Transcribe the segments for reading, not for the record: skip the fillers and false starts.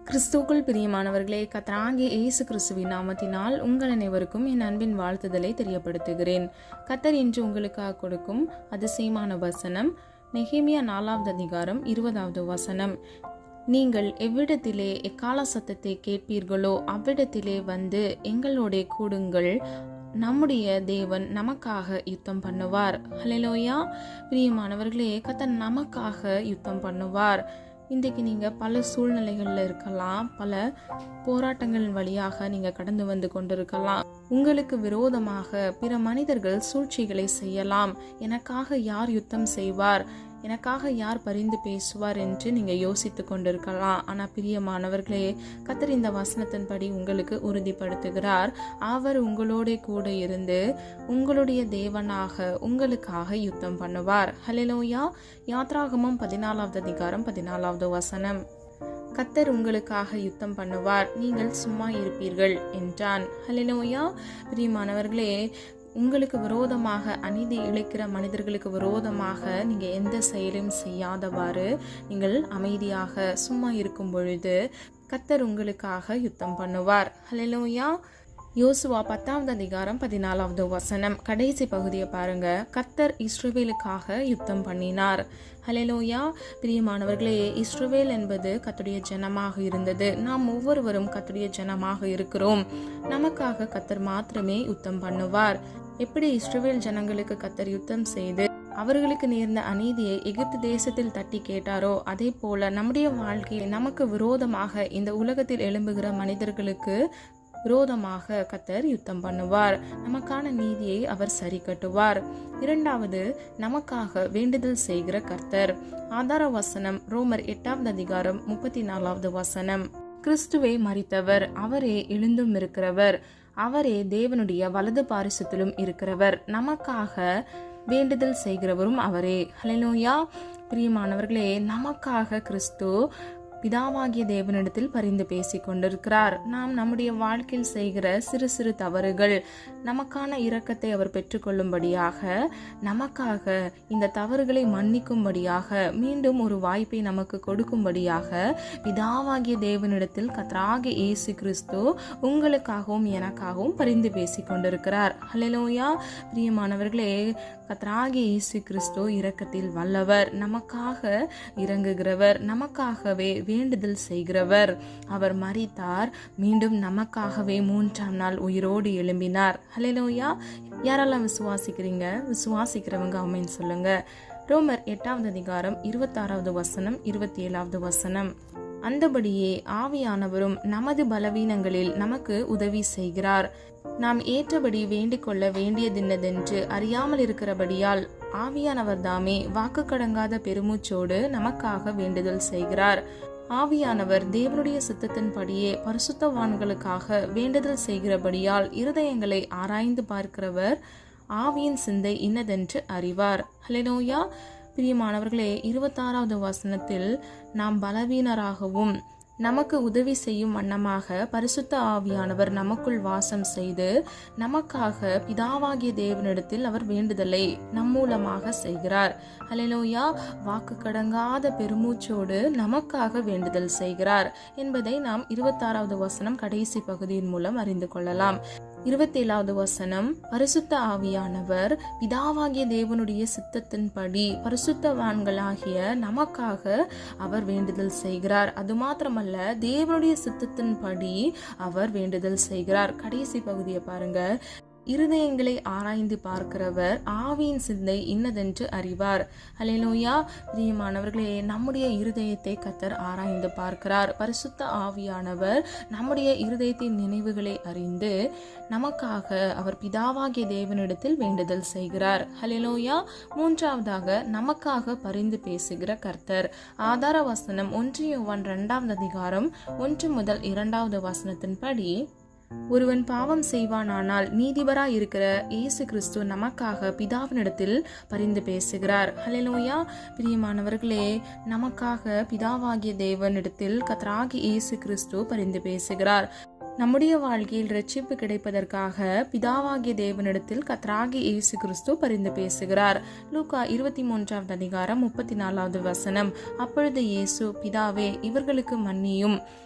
கிறிஸ்துவுக்குள் பிரியமானவர்களே, கர்த்தராகிய இயேசு கிறிஸ்துவின் நாமத்தினால் உங்கள் அனைவருக்கும் என் அன்பின் வாழ்த்துதலை தெரியப்படுத்துகிறேன். கர்த்தர் இன்று உங்களுக்காக கொடுக்கும் அதிசயமான வசனம் நெகேமியா 4வது அதிகாரம் 20வது வசனம். நீங்கள் எவ்விடத்திலே எக்கால சத்தத்தை கேட்பீர்களோ அவ்விடத்திலே வந்து எங்களோட கூடுங்கள், நம்முடைய தேவன் நமக்காக யுத்தம் பண்ணுவார். ஹல்லேலூயா. பிரியமானவர்களே, கர்த்தர் நமக்காக யுத்தம் பண்ணுவார். இன்றைக்கு நீங்கள் பல சூழ்நிலைகளில் இருக்கலாம், பல போராட்டங்கள் வழியாக நீங்கள் கடந்து வந்து கொண்டிருக்கலாம். உங்களுக்கு விரோதமாக பிற மனிதர்கள் சூழ்ச்சிகளை செய்யலாம். எனக்காக யார் யுத்தம் செய்வார், எனக்காக யார் பரிந்து பேசுவார் என்று நீங்கள் யோசித்து கொண்டிருக்கலாம். ஆனால் பிரியமானவர்களே, கர்த்தர் இந்த வசனத்தின்படி உங்களுக்கு உறுதிப்படுத்துகிறார். அவர் உங்களோட கூட இருந்து உங்களுடைய தேவனாக உங்களுக்காக யுத்தம் பண்ணுவார். ஹல்லேலூயா. யாத்ராகமம் 14வது அதிகாரம் 14வது வசனம். கர்த்தர் உங்களுக்காக யுத்தம் பண்ணுவார், நீங்கள் சும்மா இருப்பீர்கள் என்றான். ஹல்லேலூயா. பிரியமானவர்களே, உங்களுக்கு விரோதமாக அநீதி இழைக்கிற மனிதர்களுக்கு விரோதமாக நீங்கள் எந்த செயலும் செய்யாதவாறு நீங்கள் அமைதியாக சும்மா இருக்கும் பொழுது கர்த்தர் உங்களுக்காக யுத்தம் பண்ணுவார். ஹல்லேலூயா. யோசுவா 10வது அதிகாரம் 14வது வசனம். கடைசி பகுதியை பாருங்க. கர்த்தர் இஸ்ரவேலுக்காக யுத்தம் பண்ணினார். ஹல்லேலூயா. பிரியமானவர்களே, இஸ்ரவேல் என்பது கர்த்தருடைய ஜனமாக இருந்தது. நாம் ஒவ்வொருவரும் கர்த்தருடைய ஜனமாக இருக்கிறோம். நமக்காக கர்த்தர் மாத்திரமே யுத்தம் பண்ணுவார். எப்படி இஸ்ரவேல் ஜனங்களுக்கு கர்த்தர் யுத்தம் செய்து அவர்களுக்கு நேர்ந்த அநீதியை எகிப்து தேசத்தில் தட்டி கேட்டாரோ, அதே போல நம்முடைய வாழ்க்கையில் நமக்கு விரோதமாக இந்த உலகத்தில் எழும்புகிற மனிதர்களுக்கு விரோதமாக கர்த்தர் யுத்தம் பண்ணுவார். நமக்கான நீதியை அவர் சரி கட்டுவார். இரண்டாவது, நமக்காக வேண்டுதல் செய்கிற கர்த்தர். ஆதார வசனம் ரோமர் 8வது அதிகாரம் 34வது வசனம். கிறிஸ்துவே மரித்தவர், அவரே எழுந்தும் இருக்கிறவர், அவரே தேவனுடைய வலது பாரிசத்திலும் இருக்கிறவர், நமக்காக வேண்டுதல் செய்கிறவரும் அவரே. ஹல்லேலூயா. பிரியமானவர்களே, நமக்காக கிறிஸ்து பிதாவாகிய தேவனிடத்தில் பரிந்து பேசி கொண்டிருக்கிறார். நாம் நம்முடைய வாழ்க்கையில் செய்கிற சிறு சிறு தவறுகள் நமக்கான இரக்கத்தை அவர் பெற்றுக்கொள்ளும்படியாக, நமக்காக இந்த தவறுகளை மன்னிக்கும்படியாக, மீண்டும் ஒரு வாய்ப்பை நமக்கு கொடுக்கும்படியாக பிதாவாகிய தேவனிடத்தில் கர்த்தராகிய இயேசு கிறிஸ்து உங்களுக்காகவும் எனக்காகவும் பரிந்து பேசி கொண்டிருக்கிறார். ஹல்லேலூயா. பிரியமானவர்களே, கர்த்தராகிய இயேசு கிறிஸ்து இரக்கத்தில் வல்லவர், நமக்காக இறங்குகிறவர், நமக்காகவே வேண்டுதல் செய்கிறவர். அவர் மரித்தார், மீண்டும் நமக்காகவே 3ஆம் நாள் உயிரோடு எழும்பினார். ஹல்லேலூயா. யாரெல்லாம் விசுவாசிக்கிறீங்க? விசுவாசிக்கிறவங்க ஆமென் சொல்லுங்க. ரோமர் 8வது அதிகாரம் 26வது வசனம் 27வது வசனம். அந்தபடியே ஆவியானவரும் நமது பலவீனங்களில் நமக்கு உதவி செய்கிறார். நாம் ஏற்றபடி வேண்டிக் கொள்ள வேண்டியதின்னதென்று அறியாமல் இருக்கிறபடியால் ஆவியானவர் தாமே வாக்கு கடங்காத பெருமூச்சோடு நமக்காக வேண்டுதல் செய்கிறார். ஆவியானவர் தேவனுடைய சித்தத்தின்படியே பரிசுத்தவான்களுக்காக வேண்டுதல் செய்கிறபடியால் இருதயங்களை ஆராய்ந்து பார்க்கிறவர் ஆவியின் சிந்தை இன்னதென்று அறிவார். ஹல்லேலூயா. பிரியமானவர்களே, 26வது வசனத்தில் நாம் பலவீனராகவும் நமக்கு உதவி செய்யும் வண்ணமாக பரிசுத்த ஆவியானவர் நமக்குள் வாசம் செய்து நமக்காக பிதாவாகிய தேவனிடத்தில் அவர் வேண்டுதலை நம்மூலமாக செய்கிறார். ஹல்லேலூயா. வாக்கு கடங்காத பெருமூச்சோடு நமக்காக வேண்டுதல் செய்கிறார் என்பதை நாம் 26வது வசனம் கடைசி பகுதியின் மூலம் அறிந்து கொள்ளலாம். 27வது வசனம். பரிசுத்த ஆவியானவர் பிதாவாகிய தேவனுடைய சித்தத்தின்படி பரிசுத்தவான்களாகிய நமக்காக அவர் வேண்டுதல் செய்கிறார். அது மாத்திரமல்ல, தேவனுடைய சித்தத்தின்படி அவர் வேண்டுதல் செய்கிறார். கடைசி பகுதியை பாருங்க. இருதயங்களை ஆராய்ந்து பார்க்கிறவர் ஆவியின் சிந்தை இன்னதென்று அறிவார். ஹல்லேலூயா. பிரியமானவர்களே, நம்முடைய இருதயத்தை கர்த்தர் ஆராய்ந்து பார்க்கிறார். பரிசுத்த ஆவியானவர் நம்முடைய இருதயத்தின் நினைவுகளை அறிந்து நமக்காக அவர் பிதாவாகிய தேவனிடத்தில் வேண்டுதல் செய்கிறார். ஹல்லேலூயா. மூன்றாவதாக, நமக்காக பரிந்து பேசுகிற கர்த்தர். ஆதார வசனம் 1 யோவான் 2வது அதிகாரம் 1 முதல் 2வது வசனத்தின்படி, ஒருவன் பாவம் செய்வானானால் நீதிபராய் இருக்கிற இயேசு கிறிஸ்து நமக்காக பிதாவினிடத்தில் பரிந்து பேசுகிறார். ஹல்லேலூயா. பிரியமானவர்களே, நமக்காக பிதாவாகிய தேவனிடத்தில் கர்த்தராகிய இயேசு கிறிஸ்து பரிந்து பேசுகிறார். நம்முடைய வாழ்க்கையில் ரட்சிப்பு கிடைப்பதற்காக பிதாவாகிய தேவனிடத்தில் கர்த்தராகிய இயேசு கிறிஸ்து பரிந்து பேசுகிறார். லூக்கா 23வது அதிகாரம் 34வது வசனம். அப்பொழுது இயேசு, பிதாவே, இவர்களுக்கு மன்னியும்,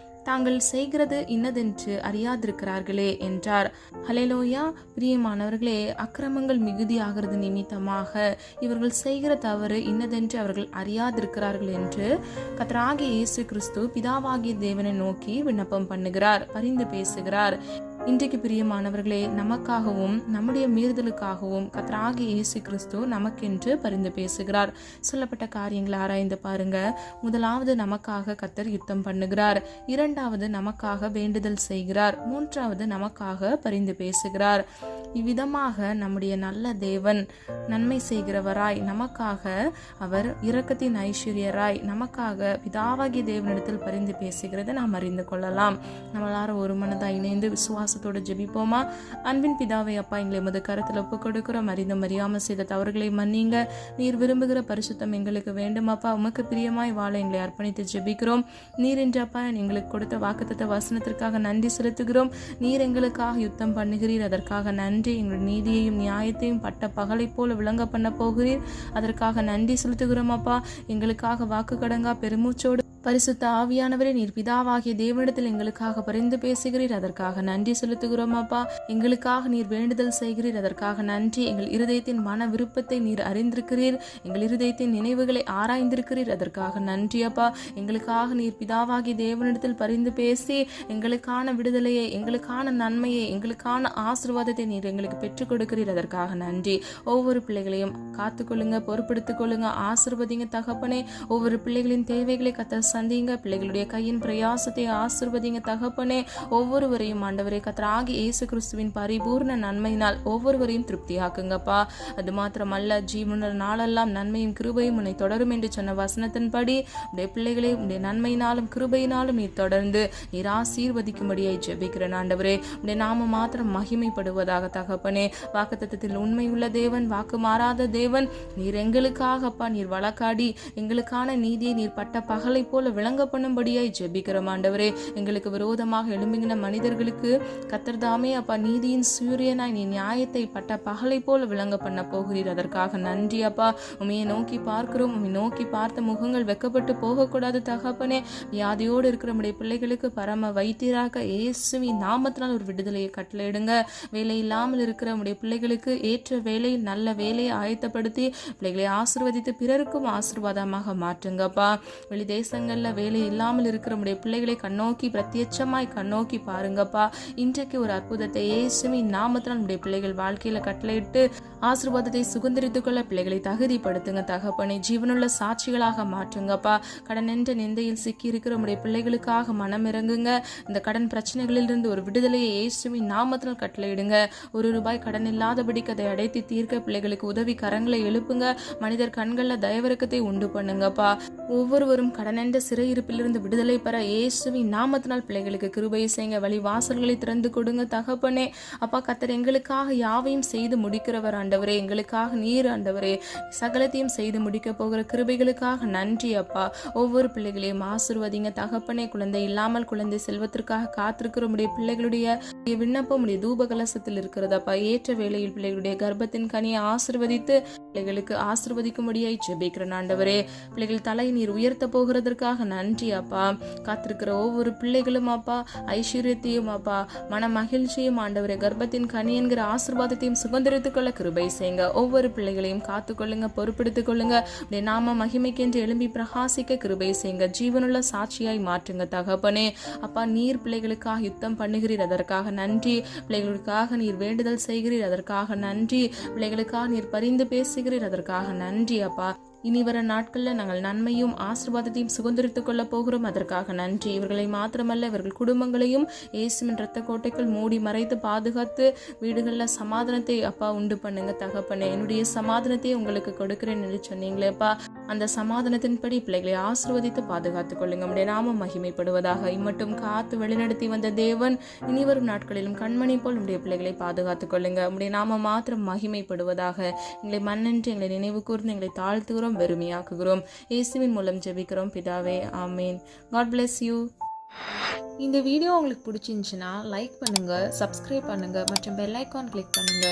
தாங்கள் செய்கிறது இன்னதென்று அறியாதிருக்கிறார்களே என்றார். ஹல்லேலூயா. பிரியமானவர்களே, அக்கிரமங்கள் மிகுதியாகிறது நிமித்தமாக இவர்கள் செய்கிற தவறு இன்னதென்று அவர்கள் அறியாதிருக்கிறார்கள் என்று கர்த்தராகிய இயேசு கிறிஸ்து பிதாவாகிய தேவனை நோக்கி விண்ணப்பம் பண்ணுகிறார், பரிந்து பேசுகிறார். இன்றைக்கு பிரியமானவர்களே, நமக்காகவும் நம்முடைய மீறுதலுக்காகவும் கர்த்தராகிய இயேசு கிறிஸ்து நமக்கென்று பரிந்து பேசுகிறார். சொல்லப்பட்ட காரியங்களை ஆராய்ந்து பாருங்க. முதலாவது, நமக்காக கர்த்தர் யுத்தம் பண்ணுகிறார். இரண்டாவது, நமக்காக வேண்டுதல் செய்கிறார். மூன்றாவது, நமக்காக பரிந்து பேசுகிறார். இவ்விதமாக நம்முடைய நல்ல தேவன் நன்மை செய்கிறவராய், நமக்காக அவர் இரக்கத்தின் ஐஸ்வர்யராய், நமக்காக பிதாவாகிய தேவனிடத்தில் பரிந்து பேசுகிறதை நாம் அறிந்து கொள்ளலாம். நம்மளார ஒரு மனதாய் இணைந்து விசுவாசத்தோடு ஜெபிப்போமா? அன்பின் பிதாவை அப்பா, எங்களை எமது கரத்தில் ஒப்புக் கொடுக்கிறோம். அறிந்தும் அறியாமல் செய்த தவறுகளை மன்னிங்க. நீர் விரும்புகிற பரிசுத்தம் எங்களுக்கு வேண்டும் அப்பா. உமக்கு பிரியமாய் வாழ எங்களை அர்ப்பணித்து ஜெபிக்கிறோம். நீர் என்று அப்பா எங்களுக்கு கொடுத்த வாக்குத்தத்த வசனத்திற்காக நன்றி செலுத்துகிறோம். நீர் எங்களுக்காக யுத்தம் பண்ணுகிறீர், அதற்காக நன்றி. எங்கள் நீதியையும் நியாயத்தையும் பட்ட பகலை போல விளங்க பண்ண போகிறீர், அதற்காக நன்றி செலுத்துகிறோம் அப்பா. எங்களுக்காக வாக்கு கடங்கா பெருமூச்சோடு பரிசுத்த ஆவியானவரே, நீர் பிதாவாகிய தேவனிடத்தில் எங்களுக்காக பரிந்து பேசுகிறீர், அதற்காக நன்றி செலுத்துகிறோம் அப்பா. எங்களுக்காக நீர் வேண்டுதல் செய்கிறீர், அதற்காக நன்றி. எங்கள் இருதயத்தின் மன விருப்பத்தை நீர் அறிந்திருக்கிறீர், எங்கள் இருதயத்தின் நினைவுகளை ஆராய்ந்திருக்கிறீர், அதற்காக நன்றி அப்பா. எங்களுக்காக நீர் பிதாவாகிய தேவனிடத்தில் பரிந்து பேசி எங்களுக்கான விடுதலையை, எங்களுக்கான நன்மையை, எங்களுக்கான ஆசீர்வாதத்தை நீர் எங்களுக்கு பெற்றுக் கொடுக்கிறீர், அதற்காக நன்றி. ஒவ்வொரு பிள்ளைகளையும் காத்துக்கொள்ளுங்க, பொறுப்படுத்திக் கொள்ளுங்க, ஆசீர்வதிங்க தகப்பனே. ஒவ்வொரு பிள்ளைகளின் தேவைகளை கத்த சந்திங்க. பிள்ளைகளுடைய கையின் பிரயாசத்தை ஆசீர்வதிங்க தகப்பனே. ஒவ்வொருவரையும் ஆண்டவரே கர்த்தராகிய இயேசு கிறிஸ்துவின் பரிபூர்ண நன்மையினால் ஒவ்வொருவரையும் திருப்தியாக்குங்கப்பா. அது மாத்திரமல்ல, ஜீவனுள்ள நாளெல்லாம் நன்மையும் கிருபையும் உன்னை தொடரும் என்று சொன்ன வசனத்தின்படி உடைய பிள்ளைகளை உடைய நன்மையினாலும் கிருபையினாலும் நீர் தொடர்ந்து நீர் ஆசீர்வதிக்கும்படியாய் ஜெபிக்கிறேன் ஆண்டவரே. உடைய நாம மாத்திரம் மகிமைப்படுவதாக தகப்பனே. வாக்குத்தத்தத்தில் உண்மையுள்ள தேவன், வாக்கு மாறாத தேவன், நீர் எங்களுக்காகப்பா நீர் வழக்காடி எங்களுக்கான நீதியை நீர் பட்ட பகலை போல விளங்க பண்ணும்படியாய் ஜெபிக்கிறோம் ஆண்டவரே. எங்களுக்கு விரோதமாக எழும்புகிற மனிதர்களுக்கு கர்த்தர் தாமே அப்பா நீதியின் சூரியனாய் நீ நியாயத்தை பட்ட பகலை போல விளங்க பண்ண போகிறீர், அதற்காக நன்றி அப்பா. உமையை நோக்கி பார்க்கிறோம், உண்மை நோக்கி பார்த்த முகங்கள் வெக்கப்பட்டு போகக்கூடாது தகப்பனே. வியாதியோடு இருக்கிற நம்முடைய பிள்ளைகளுக்கு பரம வைத்தியராக இயேசுவின் நாமத்தினால் ஒரு விடுதலையை கட்டளையிடுங்க. வேலை இல்லாமல் இருக்கிற நம்முடைய பிள்ளைகளுக்கு ஏற்ற வேலையில் நல்ல வேலையை ஆயத்தப்படுத்தி பிள்ளைகளை ஆசீர்வதித்து பிறருக்கும் ஆசீர்வாதமாக மாற்றுங்கப்பா. வெளிதேசங்கள்ல வேலை இல்லாமல் இருக்கிற நம்முடைய பிள்ளைகளை கண்ணோக்கி பிரத்யட்சமாய் கண்ணோக்கி பாருங்கப்பா. இன்றைக்கு ஒரு அற்புதத்தை இயேசுவின் நாமத்தினால் நம்முடைய பிள்ளைகள் வாழ்க்கையில கட்டளையிட்டு ஆசீர்வாதத்தை சுதந்திரித்துக் கொள்ள பிள்ளைகளை தகுதிப்படுத்துங்க தகப்பனே. ஜீவனுள்ள சாட்சிகளாக மாற்றுங்கப்பா. கடன் என்ற நிந்தையில் சிக்கி இருக்கிற நம்முடைய பிள்ளைகளுக்காக மனம் இறங்குங்க. இந்த கடன் பிரச்சனைகளிலிருந்து ஒரு விடுதலையை இயேசுவின் நாமத்தினால் கட்டளையிடுங்க. ₹1 கடன் இல்லாதபடிக்கு அதை அடைத்து தீர்க்க பிள்ளைகளுக்கு உதவி கரங்களை எழுப்புங்க. மனிதர் கண்கள்ல தயவிறக்கத்தை உண்டு பண்ணுங்கப்பா. ஒவ்வொருவரும் கடன் என்ற சிறையிருப்பிலிருந்து விடுதலை பெற இயேசுவின் நாமத்தினால் பிள்ளைகளுக்கு கிருபையை செய்யுங்க. வழி வாசல்களை திறந்து கொடுங்க தகப்பனே. அப்பா கர்த்தர் எங்களுக்காக யாவையும் செய்து முடிக்கிறவர் ஆண்டவரே. எங்களுக்காக நீர் ஆண்டவரே சகலத்தையும் செய்து முடிக்க போகிற கிருபைகளுக்காக நன்றி அப்பா. ஒவ்வொரு பிள்ளைகளையும் ஆசீர்வதிங்க தகப்பனே. குழந்தை இல்லாமல் குழந்தை செல்வத்திற்காக காத்திருக்கிற உடைய பிள்ளைகளுடைய விண்ணப்பம் உடைய தூப கலசத்தில் இருக்கிறதப்பா. ஏற்ற வேளையில் பிள்ளைகளுடைய கர்ப்பத்தின் கனியை ஆசீர்வதித்து பிள்ளைகளுக்கு ஆசீர்வதிக்கும்படியாய் ஜெபிக்கிறேன் ஆண்டவரே. பிள்ளைகள் தலை நீர் உயர்த்த போகிறதற்காக நன்றி அப்பா. காத்திருக்கிற ஒவ்வொரு பிள்ளைகளும் அப்பா ஐஸ்வர்யத்தையும் அப்பா மன மகிழ்ச்சியும் ஆண்டவரே கர்ப்பத்தின் கனி என்கிற ஆசீர்வாதத்தையும் சுதந்திரித்துக் கொள்ள கிருபை செய்யுங்க. ஒவ்வொரு பிள்ளைகளையும் காத்துக்கொள்ளுங்க, பொறுப்படுத்திக் கொள்ளுங்க. உடைய நாம மகிமைக்கென்று எழும்பி பிரகாசிக்க கிருபை செய்யுங்க. ஜீவனுள்ள சாட்சியாய் மாற்றுங்க தகப்பனே. அப்பா நீர் பிள்ளைகளுக்காக யுத்தம் பண்ணுகிறீர், அதற்காக நன்றி. பிள்ளைகளுக்காக நீர் வேண்டுதல் செய்கிறீர், அதற்காக நன்றி. பிள்ளைகளுக்காக நீர் பரிந்து பேசுகிறீர், அதற்காக நன்றி அப்பா. இனி வர நாட்களில் நாங்கள் நன்மையும் ஆசீர்வாதத்தையும் சுதந்திரித்துக் கொள்ள போகிறோம், அதற்காக நன்றி. இவர்களை மாத்திரமல்ல இவர்கள் குடும்பங்களையும் இயேசுவின் இரத்த கோட்டைக்குள் மூடி மறைத்து பாதுகாத்து வீடுகளில் சமாதானத்தை அப்பா உண்டு பண்ணுங்க தகப்பனே. என்னுடைய சமாதானத்தை உங்களுக்கு கொடுக்கிறேன் என்று சொன்னீங்களே அப்பா. அந்த சமாதானத்தின்படி பிள்ளைகளை ஆசீர்வதித்து பாதுகாத்துக் கொள்ளுங்க. நம்முடைய நாமம் மகிமைப்படுவதாக. இம்மட்டும் காத்து வழிநடத்தி வந்த தேவன் இனி வரும் நாட்களிலும் கண்மணி போல் நம்முடைய பிள்ளைகளை பாதுகாத்துக் கொள்ளுங்க. நம்முடைய நாம மாத்திரம் மகிமைப்படுவதாக. எங்களை மன்னன்று எங்களை நினைவு கூர்ந்து எங்களை தாழ்த்துகிறோம், வெறுமையாக்குகிறோம். இயேசுவின் மூலம் ஜெபிக்கிறோம் பிதாவே, ஆமீன். God bless you. இந்த வீடியோ உங்களுக்கு பிடிச்சிருந்துச்சுன்னா லைக் பண்ணுங்க, சப்ஸ்கிரைப் பண்ணுங்க மற்றும் பெல் ஐகான் கிளிக் பண்ணுங்க.